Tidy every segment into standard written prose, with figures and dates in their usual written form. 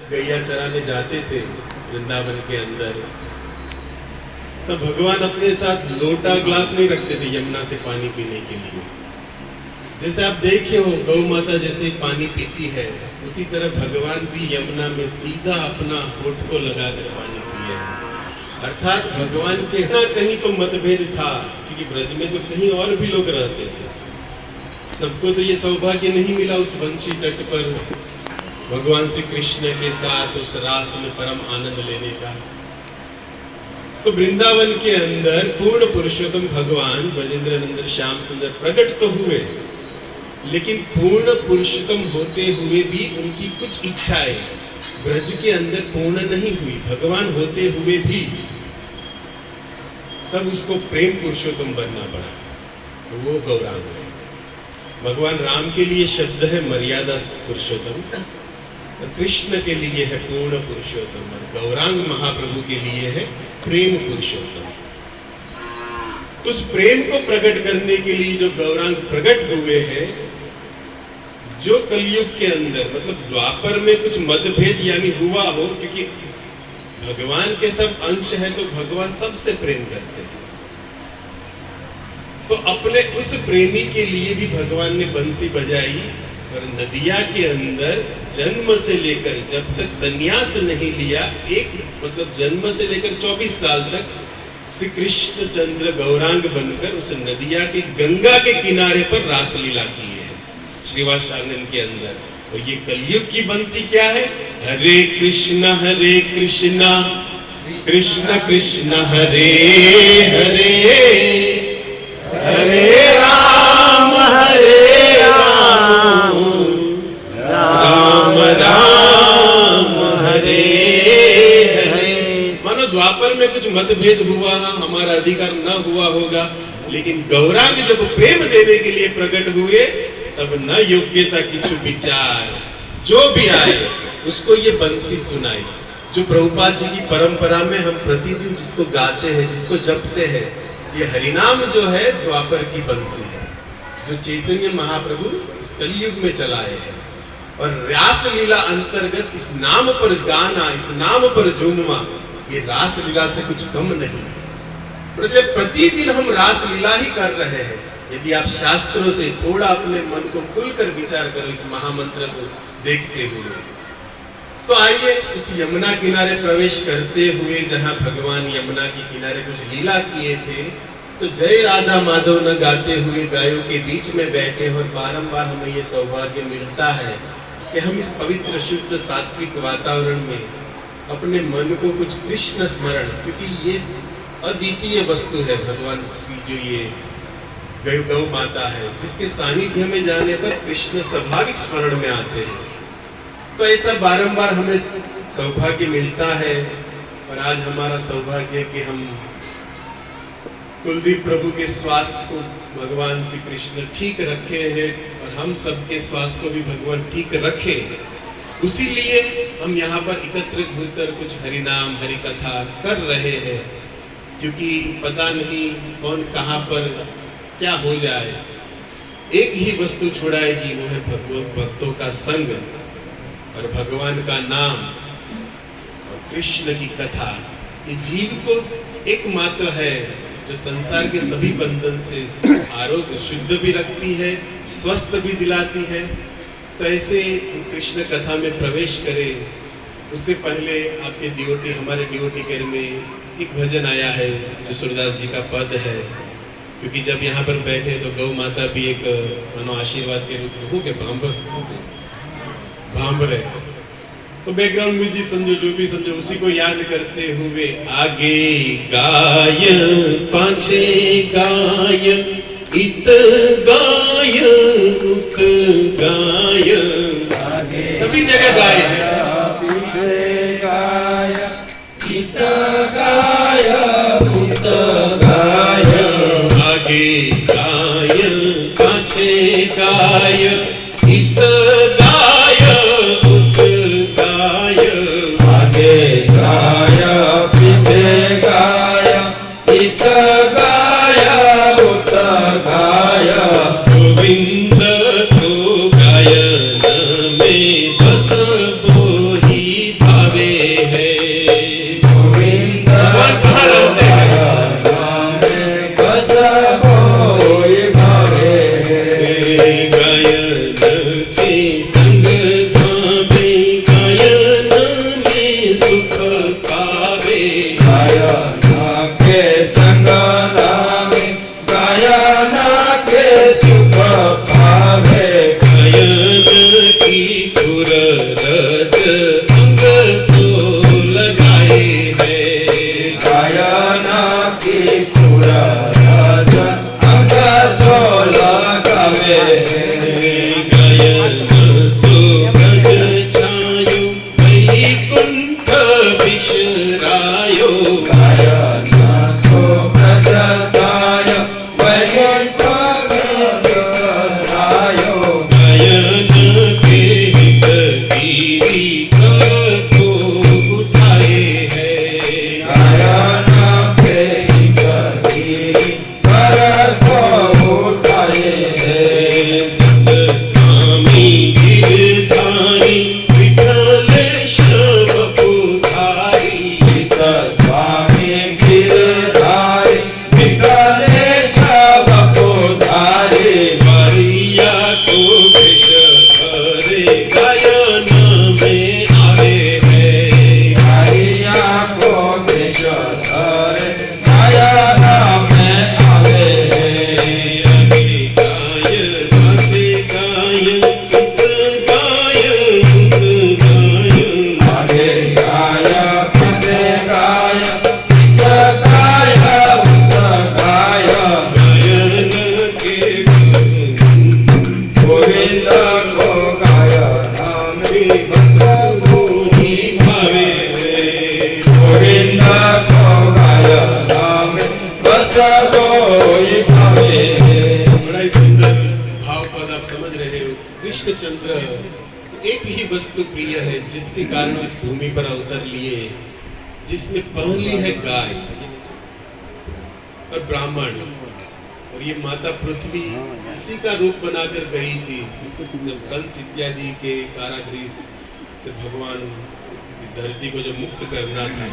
गैया चराने जाते थे वृंदावन के अंदर, तब भगवान अपने साथ लोटा ग्लास नहीं रखते थे यमुना से पानी पीने के लिए। जैसे आप देखे हो गौ माता जैसे पानी पीती है, उसी तरह भगवान भी यमुना में सीधा अपना होठ को लगाकर पानी पिए। अर्थात भगवान के ना कहीं तो मतभेद था, क्योंकि ब्रज में तो कहीं और भी लोग रहते थे। सबको तो ये सौभाग्य नहीं मिला उस वंशी तट पर भगवान श्री कृष्ण के साथ उस रास में परम आनंद लेने का। तो वृंदावन के अंदर पूर्ण पुरुषोत्तम भगवान ब्रजेंद्र नंदन श्याम सुंदर प्रकट तो हुए, लेकिन पूर्ण पुरुषोत्तम होते हुए भी उनकी कुछ इच्छाएं ब्रज के अंदर पूर्ण नहीं हुई। भगवान होते हुए भी तब उसको प्रेम पुरुषोत्तम बनना पड़ा, तो वो गौरांग है। भगवान राम के लिए शब्द है मर्यादा पुरुषोत्तम, कृष्ण के लिए है पूर्ण पुरुषोत्तम, और गौरांग महाप्रभु के लिए है प्रेम पुरुषोत्तम। तो उस प्रेम को प्रकट करने के लिए जो गौरांग प्रकट हुए हैं, जो कलयुग के अंदर मतलब द्वापर में कुछ मतभेद यानी हुआ हो, क्योंकि भगवान के सब अंश है तो भगवान सबसे प्रेम करते हैं, तो अपने उस प्रेमी के लिए भी भगवान ने बंसी बजाई। और नदिया के अंदर जन्म से लेकर जब तक सन्यास नहीं लिया, एक मतलब जन्म से लेकर 24 साल तक श्री कृष्ण चंद्र गौरांग बनकर उस नदिया के गंगा के किनारे पर रासलीला की है श्रीवास आंगन के अंदर। और ये कलयुग की बंसी क्या है? हरे कृष्ण कृष्ण कृष्ण हरे हरे, हरे राम राम राम हरे हरे। मानो द्वापर में कुछ मतभेद हुआ, हमारा अधिकार न हुआ होगा, लेकिन गौरांग जब प्रेम देने के लिए प्रकट हुए, तब न योग्यता किछु विचार, जो भी आए उसको ये बंसी सुनाई। जो प्रभुपाद जी की परंपरा में हम प्रतिदिन जिसको गाते हैं, जिसको जपते हैं, ये हरिनाम जो है द्वापर की बंसी है, जो चैतन्य महाप्रभु इस कलयुग में चलाए हैं। और रास लीला अंतर्गत इस नाम पर गाना, इस नाम पर झूमना, ये रास लीला से कुछ कम नहीं है। प्रतिदिन हम रास लीला ही कर रहे हैं। यदि आप शास्त्रों से थोड़ा अपने मन को खुलकर विचार करो इस महामंत्र को देखते हुए, तो आइए उस यमुना किनारे प्रवेश करते हुए, जहां भगवान यमुना के किनारे कुछ लीला किए थे, तो जय राधा माधव न गाते हुए गायों के बीच में बैठे, और बारंबार हमें ये सौभाग्य मिलता है कि हम इस पवित्र शुद्ध सात्विक वातावरण में अपने मन को कुछ कृष्ण स्मरण, क्योंकि ये अद्वितीय वस्तु है भगवान श्री जो ये गौ माता है, जिसके सानिध्य में जाने पर कृष्ण स्वाभाविक स्मरण में आते हैं। तो ऐसा बारंबार हमें सौभाग्य मिलता है। और आज हमारा सौभाग्य कि हम कुलदीप प्रभु के स्वास्थ्य को भगवान श्री कृष्ण ठीक रखे हैं, और हम सबके स्वास्थ्य को भी भगवान ठीक रखे। उसी लिए हम यहाँ पर एकत्रित होकर कुछ हरिनाम हरि कथा कर रहे हैं, क्योंकि पता नहीं कौन कहाँ पर क्या हो जाए। एक ही वस्तु छुड़ाएगी, वो है भगवत भक्तों का संग और भगवान का नाम और कृष्ण की कथा। ये जीव को एकमात्र है जो संसार के सभी बंधन से आरोग्य शुद्ध भी रखती है, स्वस्थ भी दिलाती है। तो ऐसे कृष्ण कथा में प्रवेश करें उससे पहले आपके डिवोटी, हमारे डिवोटी केयर में एक भजन आया है जो सूरदास जी का पद है, क्योंकि जब यहाँ पर बैठे तो गौ माता भी एक मनो आशीर्वाद के रूप में हो के भांबरे, तो बैकग्राउंड म्यूजिक समझो, जो भी समझो, उसी को याद करते हुए आगे गाय पाछे गाय, इत गाय उत गाय, सभी जगह गाय पीछे गाय, इत गाय उत गाय, आगे गाय पाछे गाय, इत गाय उत गाय, आगे गाय पीछे गाय, इत गाय उत गाय, गोविंद को गायन में बस बोही अंग सो लगाए है। गायन की पूरा राजा अंग सो लगावे है। गायन सो ब्रज छायो वैकुंठ बिसरायो। गायन सो ब्रज छायो वैकुंठ बिसरायो। गायन के हित कीरी कर को उठाए है। गायन के हित कीरी कर को उठाए है। स्वामी गिरधारी विठलेश वपुधारी। स्वामी गिरधारी विठलेश वपुधारी। मारिया को विष धरे गायन में आवे है। हरिया को विष धरे गायन में आवे है। अगे गाय आगे गाय सुत गाय सुत गाय। आगे गाय पदे गाय उत गाय उत गाय। गायन के गोविंद को गायन में भूमि भावे है। गोविंद को गायन में बस कोई भावे है। बड़ा ही सुंदर भाव पद आप समझ रहे हो। कृष्णचंद्र एक ही वस्तु प्रिय है जिसके कारण इस भूमि पर अवतर लिए, जिसमें पहली है गाय और ब्राह्मण, और ये माता पृथ्वी इसी का रूप बनाकर गई थी जब कंस इत्यादि के कारागृह से भगवान इस धरती को जब मुक्त करना था।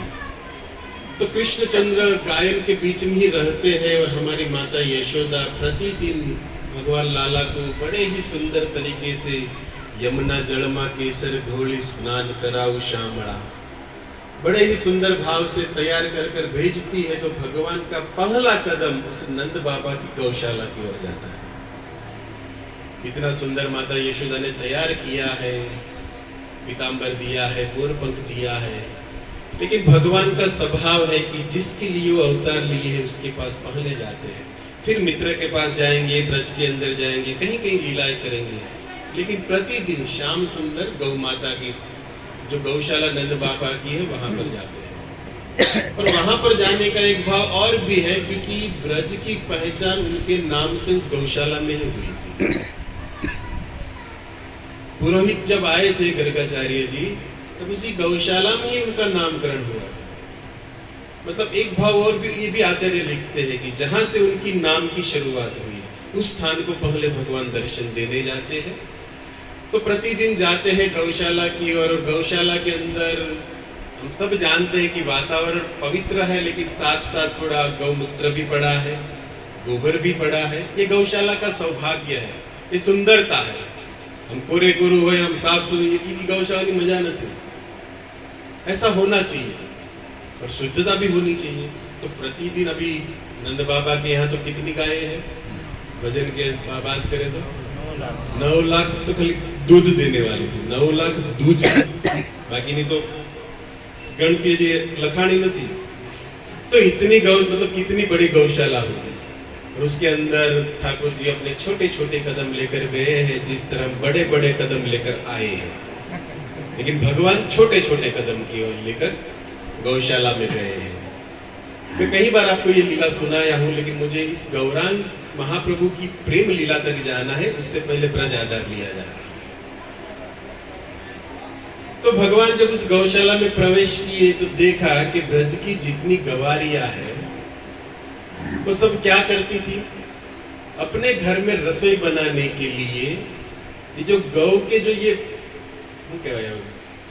तो कृष्णचंद्र गायन के बीच में ही रहते हैं और हमारी माता यशोदा प्रतिदिन भगवान लाला को बड़े ही सुंदर तरीके से यमुना जलमा केसर घोली स्नान कराऊ श्यामड़ा, बड़े ही सुंदर भाव से तैयार कर कर भेजती है। तो भगवान का पहला कदम उस नंद बाबा की गौशाला की ओर जाता है। इतना सुंदर माता यशोदा ने तैयार किया है, पीतांबर दिया है, पूर्वपंख दिया है, लेकिन भगवान का स्वभाव है कि जिसके लिए वो अवतार लिए है उसके पास पहले जाते हैं, फिर मित्र के पास जाएंगे, ब्रज के अंदर जाएंगे, कहीं कहीं लीलाएं करेंगे, लेकिन प्रतिदिन श्याम सुंदर गौ माता की जो गौशाला नंद बाबा की है वहां पर जाते हैं। और वहां पर जाने का एक भाव और भी है क्योंकि ब्रज की पहचान उनके नाम से उस गौशाला में ही हुई थी। पुरोहित जब आए थे गर्गाचार्य जी, तब उसी गौशाला में ही उनका नामकरण हुआ था। मतलब एक भाव और भी, ये भी आचार्य लिखते हैं कि जहां से उनकी नाम की शुरुआत हुई उस स्थान को पहले भगवान दर्शन देने जाते हैं। तो प्रतिदिन जाते हैं गौशाला की ओर, और गौशाला के अंदर हम सब जानते हैं कि वातावरण पवित्र है, लेकिन साथ साथ थोड़ा गौमूत्र भी पड़ा है, गोबर भी पड़ा है। ये गौशाला का सौभाग्य है, ये सुंदरता है। हम कोरे गुरु हो, हम साफ सुथरी, की गौशाला की मजा न थी। ऐसा होना चाहिए और शुद्धता भी होनी चाहिए। तो प्रतिदिन अभी नंद बाबा के यहाँ तो कितनी गायें हैं, वजन के बात करें तो 9 लाख तो खाली दूध देने वाली थी, 9 लाख दूध, बाकी नहीं तो गणती जी लखानी नहीं। तो इतनी गौ, मतलब कितनी बड़ी गौशाला होगी, और उसके अंदर ठाकुर जी अपने छोटे छोटे कदम लेकर गए हैं, जिस तरह बड़े बड़े कदम लेकर आए हैं, लेकिन भगवान छोटे छोटे कदम की ओर लेकर गौशाला में गए हैं। मैं कई बार आपको ये लीला सुनाया हूं, लेकिन मुझे इस गौरांग महाप्रभु की प्रेम लीला तक जाना है, उससे पहले ब्रज आधार लिया जा रहा है। तो भगवान जब उस गौशाला में प्रवेश किए तो देखा कि ब्रज की जितनी गवारियां हैं वो सब क्या करती थी, अपने घर में रसोई बनाने के लिए ये जो गौ के जो ये क्या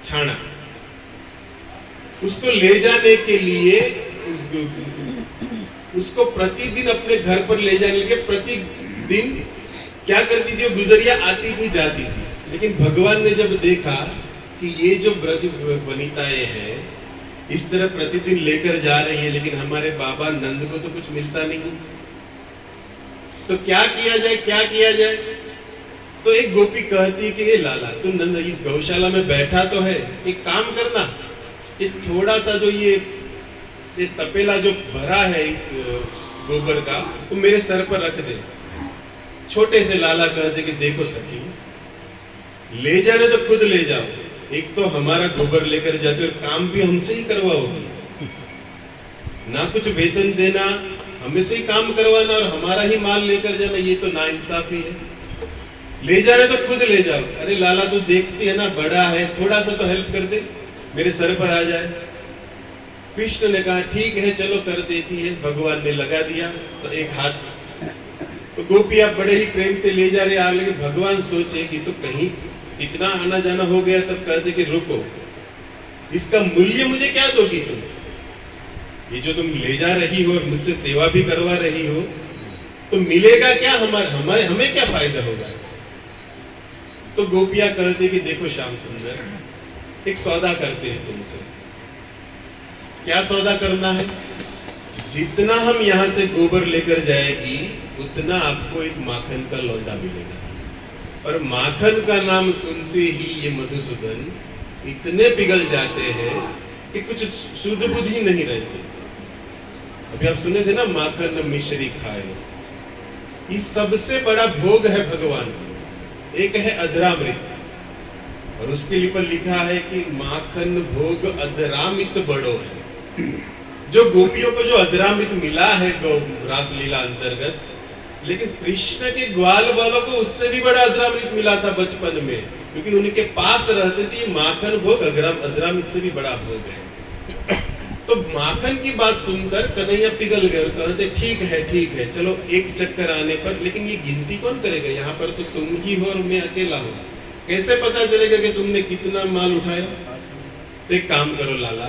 छाना, उसको ले जाने के लिए उसको प्रतिदिन अपने घर पर ले जाने के प्रतिदिन क्या करती थी, वो गुजरिया आती थी जाती थी। लेकिन भगवान ने जब देखा कि ये जो ब्रज वनिताएं हैं इस तरह प्रतिदिन लेकर जा रही है, लेकिन हमारे बाबा नंद को तो कुछ मिलता नहीं, तो क्या किया जाए, क्या किया जाए। तो एक गोपी कहती कि ये लाला तू नंद इस गौशाला में बैठा तो है, एक काम करना, ये थोड़ा सा जो ये तपेला जो भरा है इस गोबर का वो मेरे सर पर रख दे। छोटे से लाला कहते कि देखो सखी, ले जाने तो खुद ले जाओ, एक तो हमारा गोबर लेकर जाते और काम भी हमसे ही करवाओगी, ना कुछ वेतन देना, हमें से ही काम करवाना और हमारा ही माल लेकर जाना, ये तो नाइंसाफी है। ले जाने तो खुद ले जाओ। अरे लाला तू देखती है ना बड़ा है, थोड़ा सा तो हेल्प कर दे, मेरे सर पर आ जाए। कृष्ण ने कहा ठीक है चलो कर देती है। भगवान ने लगा दिया एक हाथ, तो गोपियां बड़े ही प्रेम से ले जा रहे आ, लेकिन भगवान सोचे कि तो कहीं इतना आना जाना हो गया, तब कहते कि रुको, इसका मूल्य मुझे क्या दोगी तुम? ये जो तुम ले जा रही हो और मुझसे सेवा भी करवा रही हो, तो मिलेगा क्या? हमें क्या फायदा होगा? तो गोपियां कहती कि देखो श्याम सुंदर, एक सौदा करते हैं तुमसे। क्या सौदा करना है? जितना हम यहां से गोबर लेकर जाएगी उतना आपको एक माखन का लौंडा मिलेगा, और माखन का नाम सुनते ही ये मधुसूदन इतने पिघल जाते हैं कि कुछ शुद्ध बुद्धि नहीं रहती। अभी आप सुने थे ना, माखन मिश्री खाए, ये सबसे बड़ा भोग है भगवान को। एक है अधरामृत, और उसके लिए पर लिखा है कि माखन भोग अधरामित बड़ो है। जो गोपियों को जो अधरामृत मिला है गौ रासलीला अंतर्गत, लेकिन कृष्ण के ग्वाल वालों को उससे भी बड़ा अधरामृत मिला था बचपन में, क्योंकि उनके पास रहते थे। माखन भोग अधरामृत से भी बड़ा भोग है। तो माखन की बात सुनकर कन्हैया पिघल गए और कहते ठीक है चलो एक चक्कर आने पर, लेकिन ये गिनती कौन करेगा? यहाँ पर तो तुम ही हो और मैं अकेला हूँ, कैसे पता चलेगा कि तुमने कितना माल उठाया? तो एक काम करो लाला,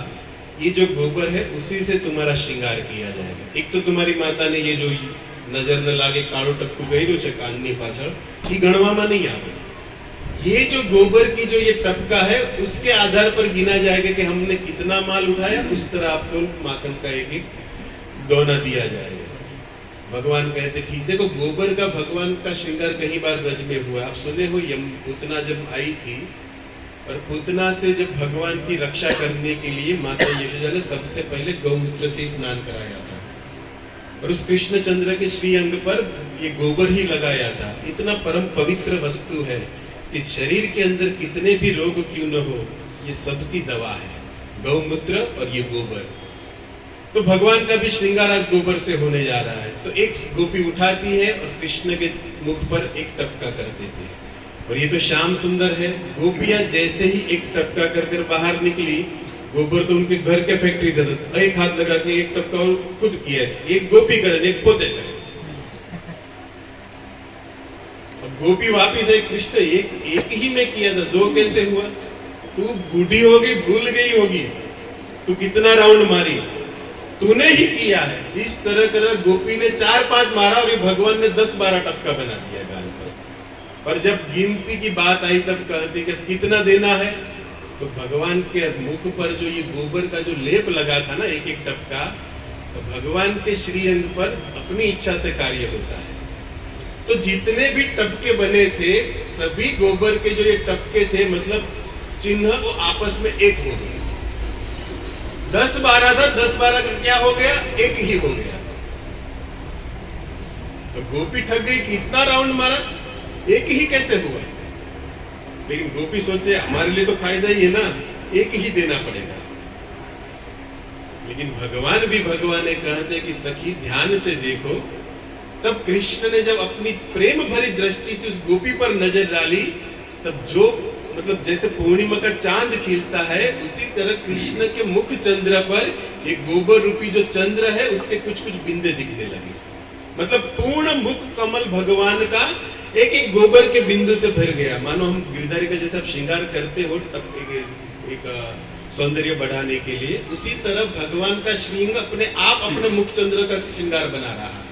ये जो गोबर है उसी से तुम्हारा श्रृंगार किया जाएगा। एक तो तुम्हारी माता ने ये जो नजर न लागे काड़ो टक्कू गई छे काननी पाछळ, ये गणवामा नहीं आवे। ये जो गोबर की जो ये टपका है उसके आधार पर गिना जाएगा कि हमने कितना माल उठाया, उस तरह आपको माखन का एक एक दोना दिया जाएगा। भगवान कहते ठीक। देखो गोबर का भगवान का श्रृंगार कई बार ब्रज में हुआ। आप सुने हो पूतना जब आई थी और पूतना से जब भगवान की रक्षा करने के लिए माता यशोदा ने सबसे पहले गौमूत्र से स्नान कराया था, और उस कृष्ण चंद्र के श्री अंग पर ये गोबर ही लगाया था। इतना परम पवित्र वस्तु है कि शरीर के अंदर कितने भी रोग क्यों न हो, ये सबकी दवा है, गौमूत्र और ये गोबर। तो भगवान का भी श्रृंगार आज गोबर से होने जा रहा है। तो एक गोपी उठाती है और कृष्ण के मुख पर एक टपका कर देती है, और ये तो श्याम सुंदर है। गोपियां जैसे ही एक टपका कर कर बाहर निकली, गोबर तो उनके घर के फैक्ट्री देता, एक हाथ लगा के एक टपका और खुद किया, एक गोपी करे एक पोते करे। गोपी वापिस है, कृष्ण एक ही में किया था, दो कैसे हुआ? तू बूढ़ी होगी, भूल गई होगी तू कितना राउंड मारी, तूने ही किया है। इस तरह गोपी ने 4-5 मारा और ये भगवान ने 10-12 टपका बना दिया गाल पर। और जब गिनती की बात आई तब कहते कि कितना देना है, तो भगवान के मुख पर जो ये गोबर का जो लेप लगा था ना एक एक टपका, तो भगवान के श्री अंग पर अपनी इच्छा से कार्य होता है। तो जितने भी टपके बने थे सभी गोबर के जो ये टपके थे, मतलब चिन्ह, वो आपस में एक हो गए। 10-12 था, 10-12 का क्या हो गया? एक ही हो गया। तो गोपी ठग गई कि इतना राउंड मारा, एक ही कैसे हुआ? लेकिन गोपी सोचते हमारे लिए तो फायदा ही है ना, एक ही देना पड़ेगा। लेकिन भगवान भी भगवान ने कहते कि सखी ध्यान से देखो। तब कृष्ण ने जब अपनी प्रेम भरी दृष्टि से उस गोपी पर नजर डाली, तब जो मतलब जैसे पूर्णिमा का चांद खिलता है, उसी तरह कृष्ण के मुख चंद्र पर ये गोबर रूपी जो चंद्र है उसके कुछ कुछ बिंदे दिखने लगे। मतलब पूर्ण मुख कमल भगवान का एक एक गोबर के बिंदु से भर गया। मानो हम गिरधारी का जैसा श्रृंगार करते हो एक सौंदर्य बढ़ाने के लिए, उसी तरह भगवान का श्रृंग अपने आप अपने मुख चंद्र का श्रृंगार बना रहा है।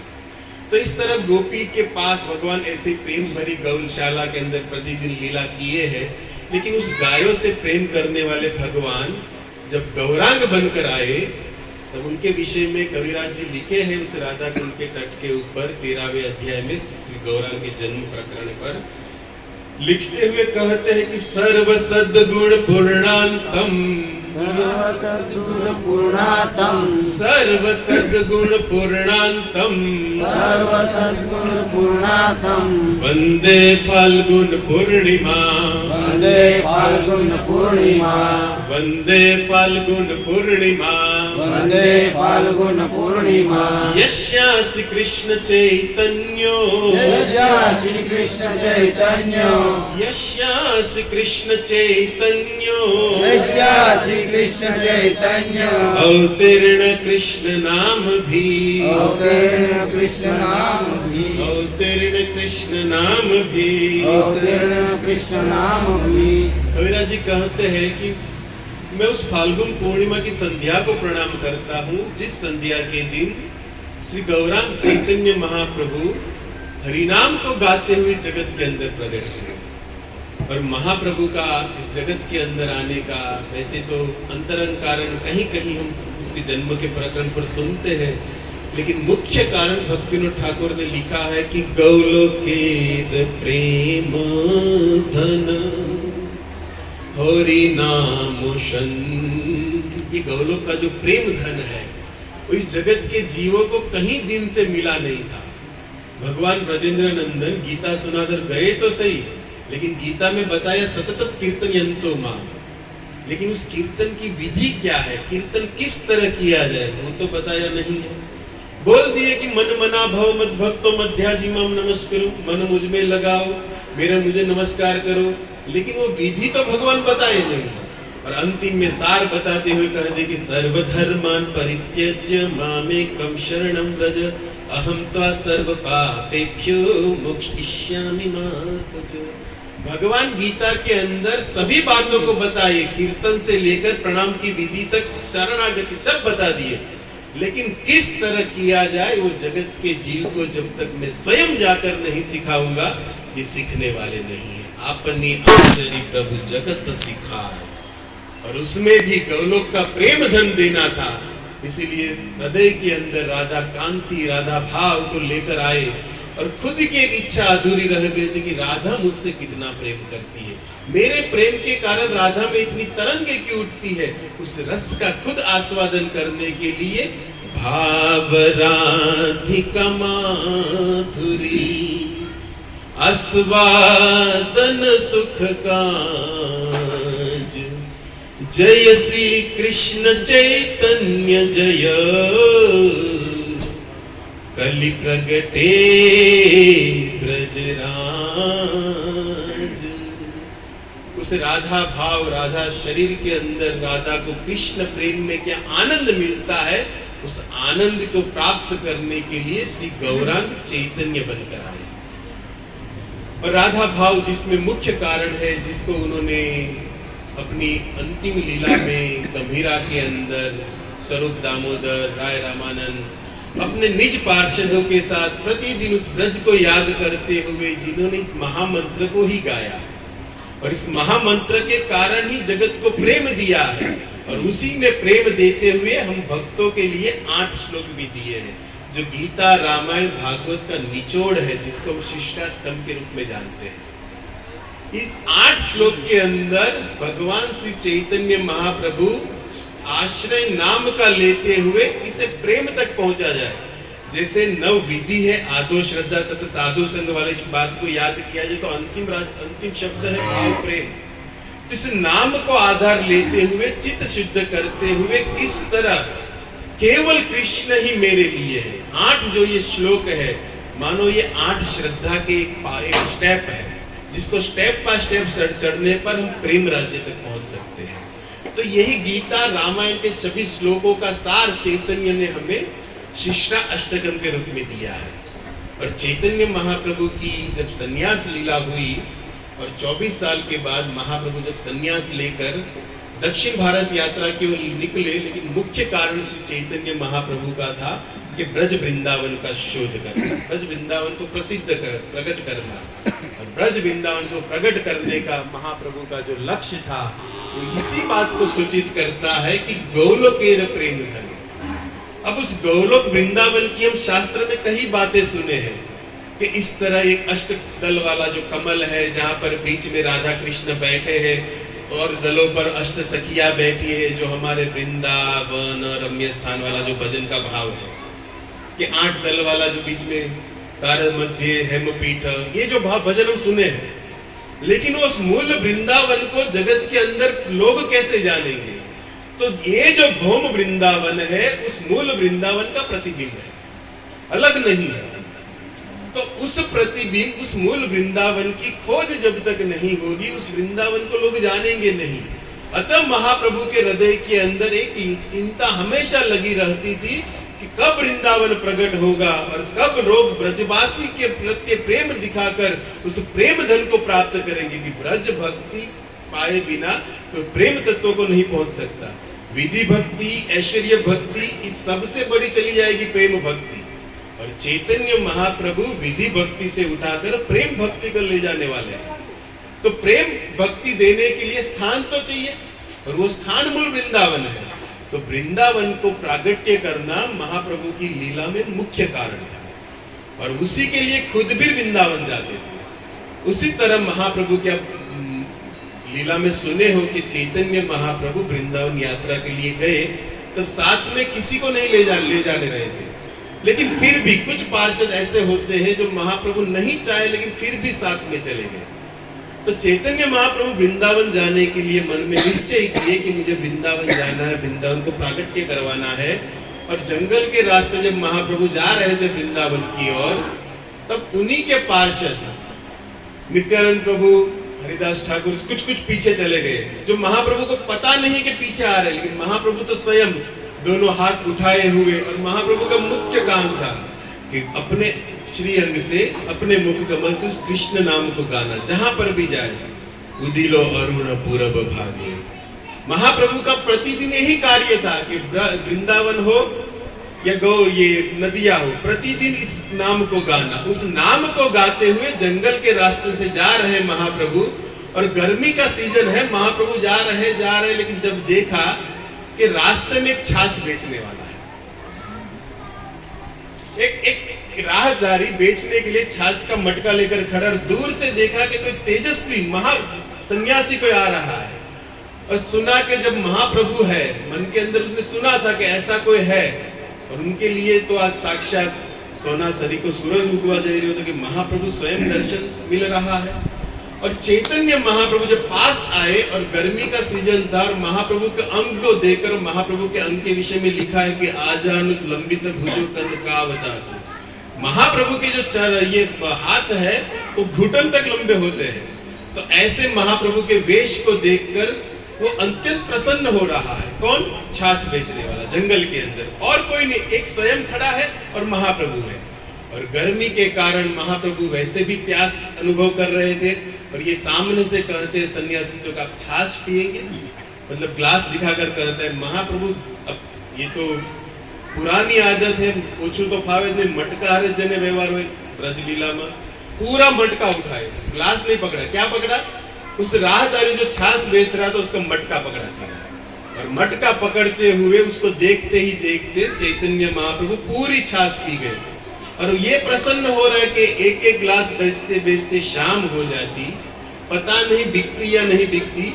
तो इस तरह गोपी के पास भगवान ऐसे प्रेम भरी गौशाला के अंदर प्रतिदिन लीला किए हैं। लेकिन उस गायों से प्रेम करने वाले भगवान जब गौरांग बनकर आए, तब उनके विषय में कविराज जी लिखे हैं उस राधा कुंड के तट के ऊपर 13वें अध्याय में श्री गौरांग के जन्म प्रकरण पर लिखते हुए कहते हैं कि सर्व सद्गुण पूर्णांतम, सर्वसद्गुण पूर्णातम, सर्व सद्गुण पूर्णांतम, सर्वसद्गुण पूर्णातम, वंदे फाल्गुन पूर्णिमा, वंदे फाल्गुन पूर्णिमा, वंदे फाल्गुन पूर्णिमा, वंदे फाल्गुन पूर्णिमा, यस्यासि कृष्ण चैतन्यो, यस्या श्री कृष्ण चैतन्य, यस्यासि कृष्ण चैतन्यो, यस्या श्री कृष्ण चैतन्य, अवतीर्ण कृष्ण नाम भी, अवतीर्ण कृष्ण नाम भी, अवतीर्ण कृष्ण नाम भी। अवतीर्ण कृष्ण नाम भी। कविराज जी कहते हैं कि मैं उस फाल्गुन पूर्णिमा की संध्या को प्रणाम करता हूँ जिस संध्या के दिन श्री गौरांग चैतन्य महाप्रभु हरिनाम को गाते हुए जगत के अंदर प्रकट हुए। और महाप्रभु का इस जगत के अंदर आने का वैसे तो अंतरंग कारण कहीं कहीं हम उसके जन्म के प्रकरण पर सुनते हैं, लेकिन मुख्य कारण भक्तिविनोद ठाकुर ने लिखा है कि गौलोकेर प्रेम धन हरि नाम संग। ये गौलोक का जो प्रेम धन है वो इस जगत के जीवों को कहीं दिन से मिला नहीं था। भगवान ब्रजेंद्र नंदन गीता सुनाकर गए तो सही, लेकिन गीता में बताया सतत कीर्तन यंतो मां, लेकिन उस कीर्तन की विधि क्या है, कीर्तन किस तरह किया जाए वो तो बताया नहीं है। बोल दिए कि मन मना भव मद भक्तो मध्याजिमाम नमस्करो, मन मुझ में लगाओ, मेरा मुझे नमस्कार करो, लेकिन वो विधि तो भगवान बताए नहीं। और अंतिम में सार बताते हुए कहते कि सर्वधर्मान परित्यज्य मामेकं शरणं व्रज अहम त्वा सर्व पापेभ्यो मोक्षयिष्यामि मा शुच। भगवान गीता के अंदर सभी बातों को बताए, कीर्तन से लेकर प्रणाम की विधि तक शरणागति सब बता दिए, लेकिन किस तरह किया जाए वो जगत के जीव को जब तक मैं स्वयं जाकर नहीं सिखाऊंगा ये सीखने वाले नहीं है। अपनी आचरी प्रभु जगत सिखाए, और उसमें भी गौलोक का प्रेम धन देना था, इसीलिए हृदय के अंदर राधा कांति राधा भाव को लेकर आए। और खुद की एक इच्छा अधूरी रह गई थी कि राधा मुझसे कितना प्रेम करती है, मेरे प्रेम के कारण राधा में इतनी तरंगे क्यों उठती है। उस रस का खुद आस्वादन करने के लिए भाव राधिका माधुरी आस्वादन सुख काज, जय श्री कृष्ण चैतन्य जय कलि प्रगटे ब्रजराज। उस राधा भाव राधा शरीर के अंदर राधा को कृष्ण प्रेम में क्या आनंद मिलता है, उस आनंद को प्राप्त करने के लिए श्री गौरांग चैतन्य बनकर आए। और राधा भाव जिसमें मुख्य कारण है, जिसको उन्होंने अपनी अंतिम लीला में गंभीरा के अंदर स्वरूप दामोदर राय रामानंद अपने निज पार्षदों के साथ प्रतिदिन उस ब्रज को याद करते हुए जिन्होंने इस महामंत्र को ही गाया, और इस महामंत्र के कारण ही जगत को प्रेम दिया है। और उसी में प्रेम देते हुए हम भक्तों के लिए 8 श्लोक भी दिए हैं, जो गीता रामायण भागवत का निचोड़ है, जिसको हम शिष्टाष्टकम के रूप में जानते हैं। इस 8 श्लोक के अंदर भगवान श्री चैतन्य महाप्रभु आश्रय नाम का लेते हुए इसे प्रेम तक पहुंचा जाए। जैसे नव विधि है आदो श्रद्धा तथा साधु संग वाले इस बात को याद किया जाए तो अंतिम शब्द है भाव प्रेम। तो इस नाम को आधार लेते हुए चित्त शुद्ध करते हुए किस तरह केवल कृष्ण ही मेरे लिए है। 8 जो ये श्लोक है, मानो ये 8 श्रद्धा के एक स्टेप है, जिसको स्टेप बाय स्टेप चढ़ने पर हम प्रेम राज्य तक पहुंच सकते हैं। तो यही गीता रामायण के सभी श्लोकों का सार चैतन्य ने हमें शिष्टा अष्टकम के रूप में दिया है। और चैतन्य महाप्रभु की जब सन्यास लीला हुई और 24 साल के बाद महाप्रभु जब सन्यास लेकर दक्षिण भारत यात्रा की ओर निकले, लेकिन मुख्य कारण श्री चैतन्य महाप्रभु का था कि ब्रज वृंदावन का शोध करना, ब्रज वृंदावन को प्रकट करना। और ब्रज वृंदावन को प्रकट करने का महाप्रभु का जो लक्ष्य था वो इसी बात को सूचित करता है कि गौलोकेर प्रेम धन। अब उस गौलोक वृंदावन की हम शास्त्र में कई बातें सुने हैं, कि इस तरह एक अष्ट दल वाला जो कमल है, जहाँ पर बीच में राधा कृष्ण बैठे हैं और दलों पर अष्ट सखिया बैठी है, जो हमारे वृंदावन रम्य स्थान वाला जो भजन का भाव है, कि 8 दल वाला जो बीच में तार मध्य हेमपीठ, ये जो भाव भजन हम सुने हैं, लेकिन उस मूल वृंदावन को जगत के अंदर लोग कैसे जानेंगे? तो ये जो भौम वृंदावन है उस मूल वृंदावन का प्रतिबिंब है, अलग नहीं है। तो उस प्रतिबिंब, उस मूल वृंदावन की खोज जब तक नहीं होगी, उस वृंदावन को लोग जानेंगे नहीं। अतः महाप्रभु के हृदय के अंदर एक चिंता हमेशा लगी रहती थी कि कब वृंदावन प्रकट होगा और कब लोग ब्रजवासी के प्रति प्रेम दिखाकर उस प्रेम धन को प्राप्त करेंगे। कि ब्रज भक्ति पाए बिना तो प्रेम तत्व को नहीं पहुंच सकता। विधि भक्ति, ऐश्वर्य भक्ति, इस सबसे बड़ी चली जाएगी प्रेम भक्ति, और चैतन्य महाप्रभु विधि भक्ति से उठाकर प्रेम भक्ति को ले जाने वाले हैं। तो प्रेम भक्ति देने के लिए स्थान तो चाहिए, और वो स्थान मूल वृंदावन है। तो वृंदावन को प्रागट्य करना महाप्रभु की लीला में मुख्य कारण था, और उसी के लिए खुद भी वृंदावन जाते थे। उसी तरह महाप्रभु क्या लीला में सुने हो कि चैतन्य महाप्रभु वृंदावन यात्रा के लिए गए, तब साथ में किसी को नहीं ले जाने रहे थे, लेकिन फिर भी कुछ पार्षद ऐसे होते हैं जो महाप्रभु नहीं चाहे लेकिन फिर भी साथ में चले गए। तो चैतन्य महाप्रभु वृंदावन जाने के लिए मन में निश्चय किए कि मुझे वृंदावन जाना है, वृंदावन को प्रागट्य करवाना है। और जंगल के रास्ते जब महाप्रभु जा रहे थे वृंदावन की ओर, तब उन्हीं के पार्षद नित्यानंद प्रभु, हरिदास ठाकुर कुछ पीछे चले गए, जो महाप्रभु को पता नहीं कि पीछे आ रहे, लेकिन महाप्रभु तो स्वयं दोनों हाथ उठाए हुए, और महाप्रभु का मुख्य काम था कि अपने श्रीअंग से, अपने मुख कमल से उस कृष्ण नाम को गाना, जहां पर भी जाए। उदिलो अरुण पूरब भागे, महाप्रभु का प्रतिदिन यही कार्य था कि वृंदावन हो या गो ये नदियां हो, प्रतिदिन इस नाम को गाना। उस नाम को गाते हुए जंगल के रास्ते से जा रहे महाप्रभु, और गर्मी का सीजन है, महाप्रभु जा रहे, लेकिन जब देखा कि रास्ते में एक छाछ बेचने वाला है, एक राहदारी बेचने के लिए छाछ का मटका लेकर खड़ा, और दूर से देखा कि कोई तेजस्वी महा सन्यासी कोई आ रहा है, और सुना कि जब महाप्रभु है, मन के अंदर उसने सुना था कि ऐसा कोई है, और उनके लिए तो आज साक्षात सोना सरी को सूरज उगवा जा रही हो, तो कि महाप्रभु स्वयं दर्शन मिल रहा है। और चैतन्य महाप्रभु जब पास आए, और गर्मी का सीजन था, और महाप्रभु के अंग को देखकर, महाप्रभु के अंग के विषय में लिखा है कि आजानुत लंबित भुजो कंद कावता, महाप्रभु के जो ये हाथ है वो घुटन तक लंबे होते हैं। तो ऐसे महाप्रभु के वेश को देखकर वो अत्यंत प्रसन्न हो रहा है। कौन? छाछ बेचने वाला, जंगल के अंदर, और कोई नहीं, एक स्वयं खड़ा है और महाप्रभु है। और गर्मी के कारण महाप्रभु वैसे भी प्यास अनुभव कर रहे थे, और ये सामने से कहते हैं सन्यासी तो आप छाछ पिएंगे, मतलब ग्लास दिखाकर कहते हैं महाप्रभु। अब ये तो पुरानी आदत है, ओछू तो फावे ने मटका हर जने व्यवहार हुए ब्रजलीला में, पूरा मटका उठाए, ग्लास नहीं पकड़ा। क्या पकड़ा? उस राहदारी जो छाछ बेच रहा था उसका मटका पकड़ा सीधा, और मटका पकड़ते हुए उसको देखते ही देखते चैतन्य महाप्रभु पूरी छाछ पी गए। और ये प्रसन्न हो रहा है कि एक एक ग्लास बेचते बेचते शाम हो जाती, पता नहीं बिकती या नहीं बिकती।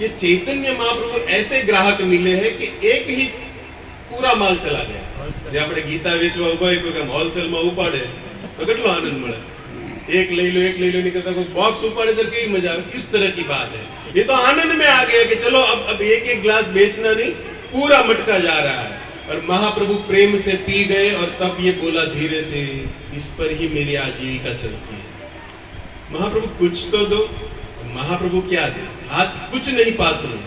ये चैतन्य महाप्रभु ऐसे ग्राहक मिले हैं कि एक ही पूरा माल चला गया। जे આપણે ગીતા વેચવા ઉભા હોય કોઈ હોલસેલ માં ઉપાડે તો કેટલો આનંદ મળે, एक ले लो नहीं करता, कोई बॉक्स उपाड़े तो केवी मजा आवे। किस तरह की बात है, ये तो आनंद में आ गया कि चलो अब एक एक ग्लास बेचना नहीं, पूरा मटका जा रहा है। और महाप्रभु प्रेम से पी गए, और तब ये बोला धीरे से, इस पर ही मेरी आजीविका चलती है। महाप्रभु कुछ तो दो। महाप्रभु क्या दे? हाथ कुछ नहीं पास में।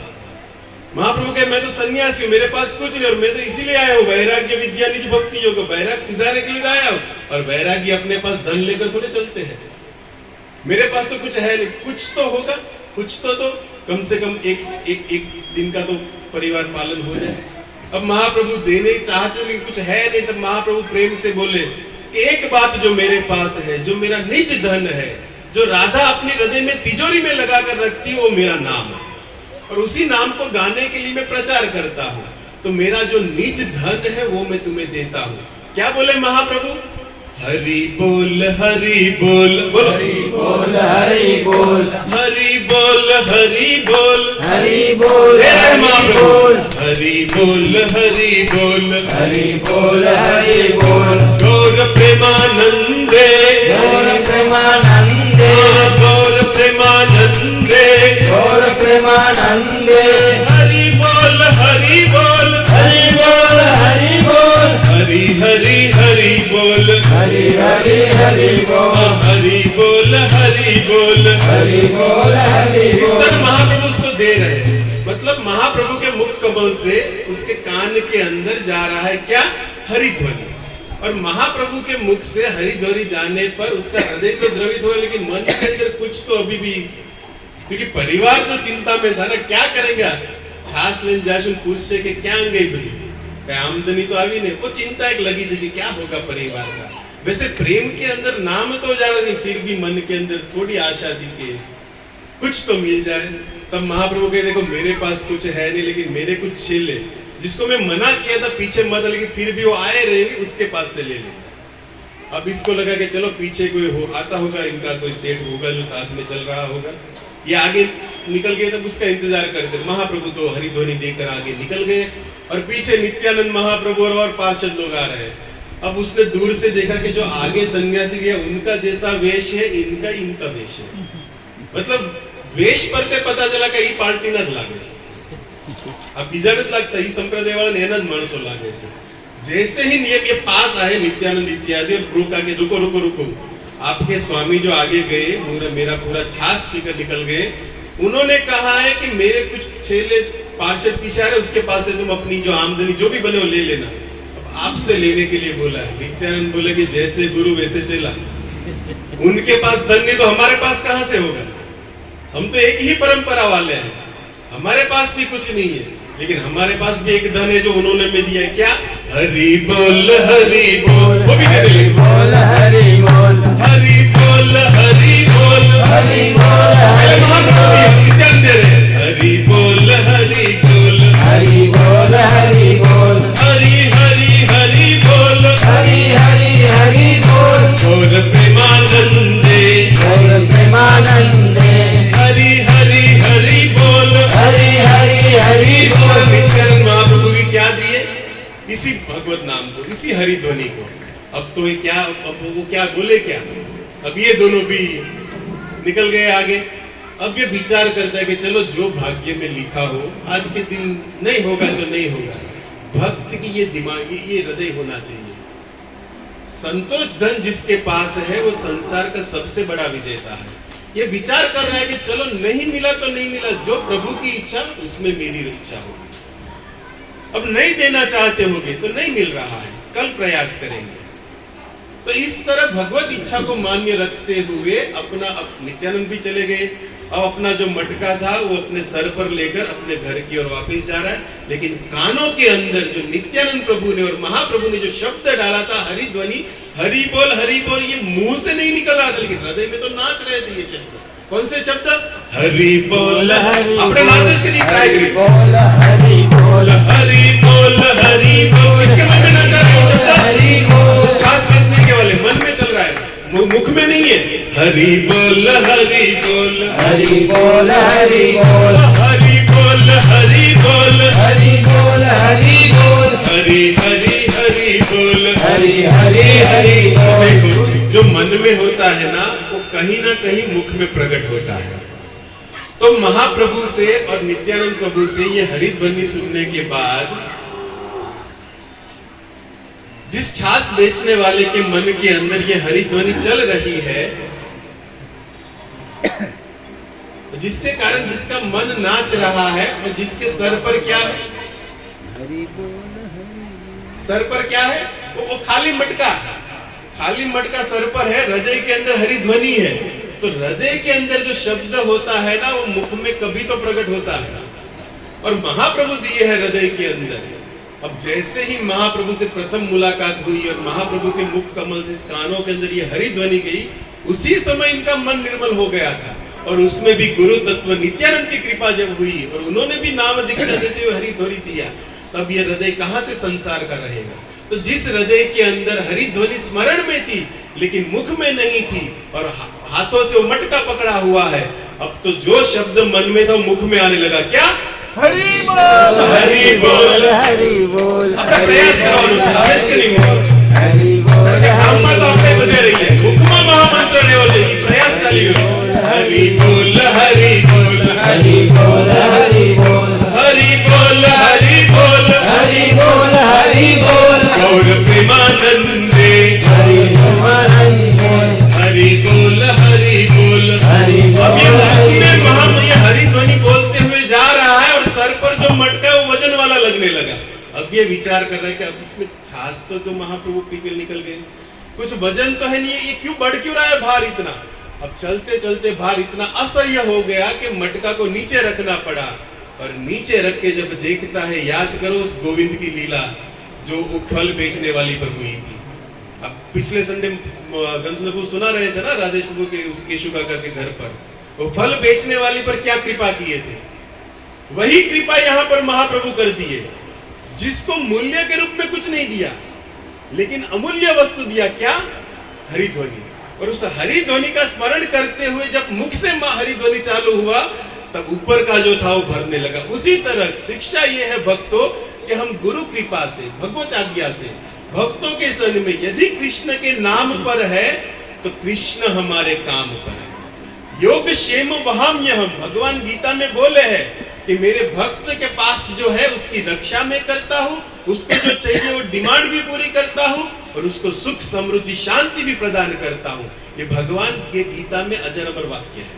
महाप्रभु कहे मैं तो सन्यासी हूँ, मेरे पास कुछ नहीं, और मैं तो इसीलिए आया हूँ वैराग्य विद्या निज भक्ति योग, वैराग सिधारने के लिए आया हूँ। और वैरागी अपने पास धन लेकर थोड़े चलते हैं, मेरे पास तो कुछ है नहीं, कुछ तो होगा, कुछ तो दो, कम से कम एक दिन का तो परिवार पालन हो जाए। अब महाप्रभु देने चाहते लेकिन कुछ है नहीं, तब महाप्रभु प्रेम से बोले कि एक बात जो मेरे पास है, जो मेरा निज धन है, जो राधा अपने हृदय में तिजोरी में लगा कर रखती है, वो मेरा नाम है, और उसी नाम को गाने के लिए मैं प्रचार करता हूँ। तो मेरा जो निज धन है वो मैं तुम्हें देता हूँ। क्या बोले महाप्रभु? हरि बोल बोलो हरि बोल हरि बोल हरि बोल हरि बोल हरि बोल हरि बोल हरि बोल हरि बोल हरि बोल हरि बोल गौर प्रेमानंदे गौर प्रेमानंदे गौर प्रेमानंदे गौर प्रेमानंदे हरि बोल हरि बोल हरि बोल हरि बोल हरि हरि हरि बोल हरि हरि हरि बोल हरि बोल हरि बोल हरि बोल हरि इस बोल तरह महाप्रभु उसको दे रहे हैं। मतलब महाप्रभु के मुख कमल से उसके कान के अंदर जा रहा है क्या? हरि ध्वनि। और महाप्रभु के मुख से हरि ध्वनि जाने पर उसका हृदय तो द्रवित हुआ, लेकिन मन के अंदर कुछ तो अभी भी, क्योंकि परिवार तो चिंता में था ना, क्या करेंगे? छाछ लेन जाशुन पूछ से कि क्या गई बनी, आमदनी तो अभी नहीं, वो चिंता एक लगी थी कि क्या होगा परिवार का। वैसे प्रेम के अंदर नाम तो जा रहा थी, फिर भी मन के अंदर थोड़ी आशा थी कि कुछ तो मिल जाए। तब महाप्रभु कहे देखो मेरे पास कुछ है नहीं, लेकिन मेरे कुछ छेले जिसको मैं मना किया था पीछे मत, लेकिन फिर भी वो आए रहेंगे, उसके पास से ले ले। अब इसको लगा कि चलो पीछे कोई आता होगा, इनका कोई सेठ होगा जो साथ में चल रहा होगा, ये आगे निकल गए, तब उसका इंतजार करते। महाप्रभु तो हरि ध्वनि देकर आगे निकल गए और पीछे नित्यानंद महाप्रभु और पार्षद लोग आ रहे हैं। अब उसने दूर से देखा कि जो आगे सन्यासी है उनका जैसा वेश है, इनका वेश है। मतलब वेश परते पता चला कि ई पार्टी न लागे છે। अब બીજા નથી લાગતા, ई संप्रदाय वाला एना ज माणसो लागे છે। जैसे ही ये पास आए नित्यानंद इत्यादि और रोका के रुको रुको रुको, आपके स्वामी जो आगे गए मेरा पूरा छाछ पीकर निकल गए, उन्होंने कहा है कि मेरे कुछ छेले पार्षद पीछे आ रहे, उसके पास से तुम अपनी जो आमदनी जो भी बने वो ले लेना। अब आपसे लेने के लिए बोला है। नित्यानंद बोले कि जैसे गुरु वैसे चेला, उनके पास धन नहीं तो हमारे पास कहां से होगा? हम तो एक ही परंपरा वाले हैं, हमारे पास भी कुछ नहीं है, लेकिन हमारे पास भी एक धन है जो उन्होंने में दिया है। क्या? हरि बोल वो भी दे दे। बोल हरि बोल हरि बोल हरि बोल हरि बोल पहले महाप्रभु दिए, नित्यानंद दे रहे हैं। हरि बोल हरि बोल हरि बोल हरि बोल हरि हरि हरि बोल हरि हरि हरि बोल गौर प्रेमानंदे गौर प्रेमानंदे हरि हरि हरि बोल हरि हरि हरि इस तरह बोल नित्यानंद महाप्रभु की क्या दिए? इसी भगवत नाम को, इसी हरि ध्वनि को। अब तो ये क्या, अब वो क्या बोले क्या? अब ये दोनों भी निकल गए आगे। अब ये विचार करता है कि चलो जो भाग्य में लिखा हो, आज के दिन नहीं होगा तो नहीं होगा। भक्त की ये दिमाग, ये हृदय होना चाहिए। संतोष धन जिसके पास है वो संसार का सबसे बड़ा विजेता है। ये विचार कर रहा है कि चलो नहीं मिला तो नहीं मिला, जो प्रभु की इच्छा उसमें मेरी इच्छा होगी। अब नहीं देना चाहते होगे तो नहीं मिल रहा है, कल प्रयास करेंगे। तो इस तरह भगवत इच्छा को मान्य रखते हुए अपना नित्यानंद भी चले गए। अब अपना जो मटका था वो अपने सर पर लेकर अपने घर की ओर वापस जा रहा है, लेकिन कानों के अंदर जो नित्यानंद प्रभु ने और महाप्रभु ने जो शब्द डाला था हरि ध्वनि, हरि बोल, ये मुंह से नहीं निकल रहा था, लेकिन हृदय में तो नाच रहे थे ये शब्द। कौन से शब्द? हरि बोल। अपने नाचे के लिए ट्राई करिए। बोल हरि बोल हरि बोल इसके मन में नाचा रहे शब्द, हरि बोल श्वास खींचने के वाले मन में चल रहा है, मुख में नहीं है। हरि बोल हरि बोल हरि बोल हरि बोल हरि बोल हरि बोल हरि बोल हरि बोल हरि हरि हरि बोल। हरि हरि हरि बोल। देखो जो मन में होता है ना वो कहीं ना कहीं मुख में प्रकट होता है। तो महाप्रभु से और नित्यानंद प्रभु से ये हरि ध्वनि सुनने के बाद जिस छाछ बेचने वाले के मन के अंदर ये हरि ध्वनि चल रही है, जिसके कारण जिसका मन नाच रहा है, और जिसके सर पर क्या है? सर पर क्या है? वो खाली मटका सर पर है, हृदय के अंदर हरि ध्वनि है। तो हृदय के अंदर जो शब्द होता है ना वो मुख में कभी तो प्रकट होता है, और महाप्रभु दिए है हृदय के अंदर। अब जैसे ही महाप्रभु से प्रथम मुलाकात हुई और महाप्रभु के मुख कमल से इस कानों के अंदर ये हरि ध्वनि गई, उसी समय इनका मन निर्मल हो गया था। और उसमें भी गुरु तत्व नित्यानंद की कृपा जब हुई और उन्होंने भी नाम दीक्षा देते हुए हरि ध्वनि दिया, तब ये हृदय कहां से संसार का रहेगा? तो जिस हृदय के अंदर हरि ध्वनि स्मरण में थी लेकिन मुख में नहीं थी और हाथों से वो मटका पकड़ा हुआ है, अब तो जो शब्द मन में था वो मुख में आने लगा। क्या? हरि बोल हरि बोल। हरि बोल अपना प्रयास करवानो છે, આવેશ કે નહીં હોય? हरि बोल કામમાં તો આપણે બધે રહીએ, મુખમાં મહામંત્ર લેવો જોઈએ, પ્રયાસ ચાલી ગયો। હરિ બોલ હરિ બોલ हरि बोल हरि बोल હરિ બોલ હરિ બોલ हरि बोल हरि बोल गौर प्रेमानंदे हरि परमानंद हरि बोल हरि बोल। हरि अब ये बोल मुख में ये हरि ध्वनि बोलते हुए जा रहा है और सर पर जो मटका है वो वजन वाला लगने लगा। अब ये विचार कर रहा है कि अब इसमें छाछ तो महाप्रभु पी के निकल गए, कुछ वजन तो है नहीं, ये क्यों बढ़ क्यों रहा है भार इतना। अब चलते चलते भार इतना असह्य हो गया कि मटका को नीचे रखना पड़ा और नीचे रख के जब देखता है, याद करो उस गोविंद की लीला जो फल बेचने वाली पर हुई थी। अब पिछले संडे गंसलबू सुना रहे थे ना, राधेश प्रभु के उस केशु काका के घर पर वो फल बेचने वाली पर क्या कृपा किए थे, वही कृपा यहाँ पर महाप्रभु कर दिए, जिसको मूल्य के रूप में कुछ नहीं दिया लेकिन अमूल्य वस्तु दिया। क्या? हरि ध्वनि। और उस हरि ध्वनि का स्मरण करते हुए जब मुख से हरि ध्वनि चालू हुआ तब ऊपर का जो था वो भरने लगा। उसी तरह शिक्षा ये है भक्तों कि हम गुरु कृपा से, भगवत आज्ञा से, भक्तों के संग में यदि कृष्ण के नाम पर है तो कृष्ण हमारे काम पर है। योग क्षेम वहाम्यहम, भगवान गीता में बोले हैं कि मेरे भक्त के पास जो है उसकी रक्षा में करता हूँ, उसको जो चाहिए वो डिमांड भी पूरी करता हूँ और उसको सुख समृद्धि शांति भी प्रदान करता हूँ। ये भगवान के गीता में अजर अमर वाक्य है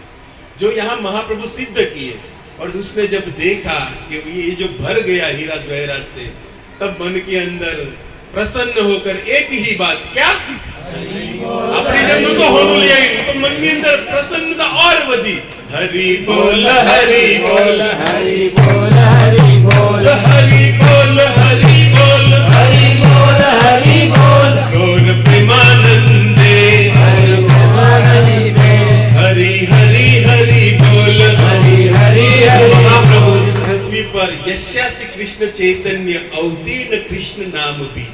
जो यहाँ महाप्रभु सिद्ध किए। और उसने जब देखा कि ये जो भर गया हीरा जवाहरात से, तब मन के अंदर प्रसन्न होकर एक ही बात, क्या? अपनी जन्म तो होने लिया ही नहीं, तो मन के अंदर प्रसन्नता और वधी। हरि बोल हरि बोल हरि बोल हरि बोल हरि बोल हरि बोल हरि बोल हरि बोल गौर प्रेमानंदे हरि परमानंद हरि हरि हरि बोल। हरि हरि हरि महाप्रभु इस पृथ्वी पर यस्यासि कृष्ण चैतन्य अवतीर्ण कृष्ण नाम भी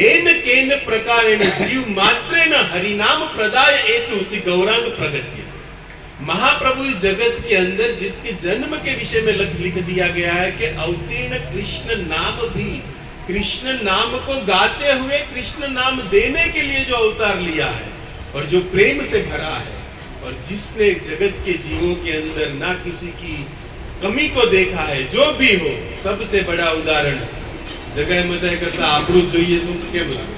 एन केन प्रकारेण जीव मात्रेण हरि नाम प्रदाय हेतु सी गौरांग प्रगट्य। महाप्रभु इस जगत के अंदर जिसके जन्म के विषय में लिख दिया गया है कि अवतीर्ण कृष्ण नाम भी, कृष्ण नाम को गाते हुए कृष्ण नाम देने के लिए जो अवतार लिया है और जो प्रेम से भरा है और जिसने जगत के जीवों के अंदर ना किसी की कमी को देखा है, जो भी हो सबसे बड़ा उदाहरण जगह मदय करता આપણું જોઈએ તો કેમ લાગે?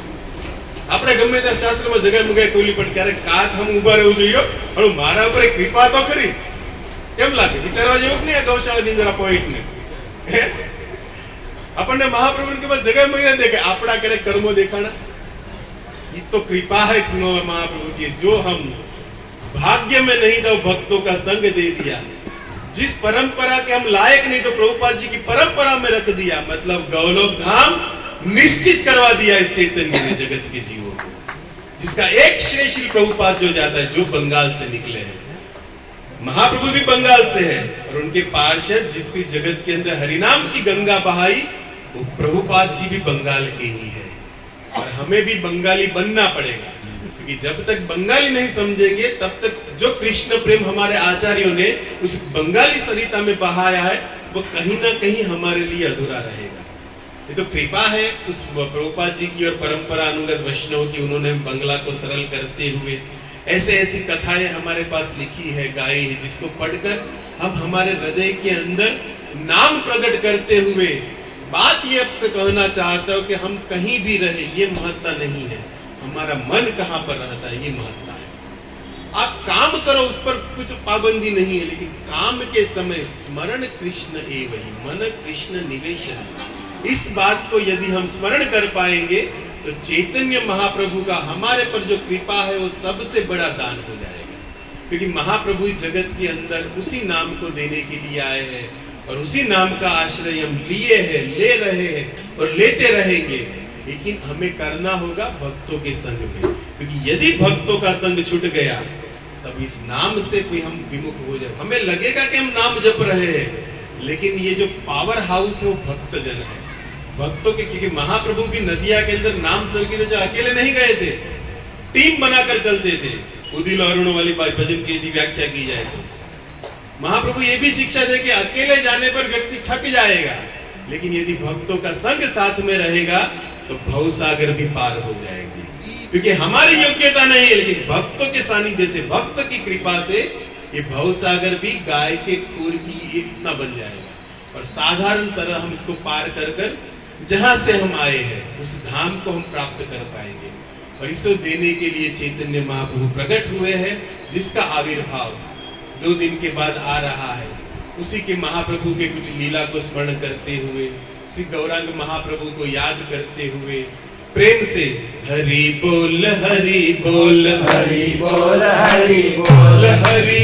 આપણે ગમે ત્યારે શાસ્ત્રમાં જગ્યા મગાય કોઈલી પણ ક્યારેક કાચ હમ ઊભા રહેવું જોઈએ પણ મારા ઉપર એક કૃપા તો કરી, કેમ લાગે? વિચારવા જેવું નહીં આ ગૌશાળાની અંદર આ પોઈન્ટ ને આપણને મહાપ્રભુની કે જગ્યા મગાય દેખે આપણા ક્યારેક કર્મો દેખાણા, ये तो कृपा है महाप्रभु की, जो हम भाग्य में नहीं था भक्तों का संग दे दिया, जिस परंपरा के हम लायक नहीं तो प्रभुपाद जी की परंपरा में रख दिया, मतलब गौलोक धाम निश्चित करवा दिया इस चैतन्य ने जगत के जीवों को, जिसका एक श्रेय श्री प्रभुपाद जो जाता है जो बंगाल से निकले हैं, महाप्रभु भी बंगाल से है और उनके पार्षद जिसकी जगत के अंदर हरिनाम की गंगा बहाई वो प्रभुपाद जी भी बंगाल के ही है। और हमें भी बंगाली बनना पड़ेगा क्योंकि जब तक बंगाली नहीं समझेंगे तब तक जो कृष्ण प्रेम हमारे आचार्यों ने उस बंगाली सरिता में बहाया है वो कहीं ना कहीं हमारे लिए अधूरा रहेगा। ये तो कृपा है उस प्रभुपाद जी की और परंपरा अनुगत वैष्णव की, उन्होंने बंगला को सरल करते हुए ऐसे ऐसी कथाएं हमारे पास लिखी है, गाई है, जिसको पढ़कर हम हमारे हृदय के अंदर नाम प्रकट करते हुए बात ये आपसे कहना चाहता हूं कि हम कहीं भी रहे ये महत्ता नहीं है, हमारा मन कहां पर रहता है ये महत्ता है। आप काम करो उस पर कुछ पाबंदी नहीं है, लेकिन काम के समय स्मरण कृष्ण एव ही मन कृष्ण निवेशन, इस बात को यदि हम स्मरण कर पाएंगे तो चैतन्य महाप्रभु का हमारे पर जो कृपा है वो सबसे बड़ा दान हो जाएगा। क्योंकि महाप्रभु इस जगत के अंदर उसी नाम को देने के लिए आए हैं और उसी नाम का आश्रय हम लिए हैं, ले रहे हैं और लेते रहेंगे, लेकिन हमें करना होगा भक्तों के संग में। क्योंकि यदि भक्तों का संग छूट गया तब इस नाम से कोई हम विमुख हो जाए, हमें लगेगा कि हम नाम जप रहे हैं, लेकिन ये जो पावर हाउस है वो भक्तजन है। भक्तों के, क्योंकि महाप्रभु भी नदिया के अंदर नाम संकीर्तन जो अकेले नहीं गए थे, टीम बनाकर चलते थे। उदिल और अरुण वाली भजन की यदि व्याख्या की जाए तो महाप्रभु ये भी शिक्षा दे कि अकेले जाने पर व्यक्ति थक जाएगा, लेकिन यदि भक्तों का संग साथ में रहेगा तो भवसागर भी पार हो जाएगी। क्योंकि हमारी योग्यता नहीं है, लेकिन भक्तों के सानिध्य से, भक्त की कृपा से ये भवसागर भी गाय के खूर की इतना बन जाएगा और साधारण तरह हम इसको पार कर कर जहां से हम आए हैं उस धाम को हम प्राप्त कर पाएंगे। और इसको देने के लिए चैतन्य महाप्रभु प्रकट हुए हैं, जिसका आविर्भाव 2 दिन के बाद आ रहा है। उसी के महाप्रभु के कुछ लीला को स्मरण करते हुए, श्री गौरांग महाप्रभु को याद करते हुए प्रेम से हरि बोल हरि बोल हरि बोल हरि बोल हरि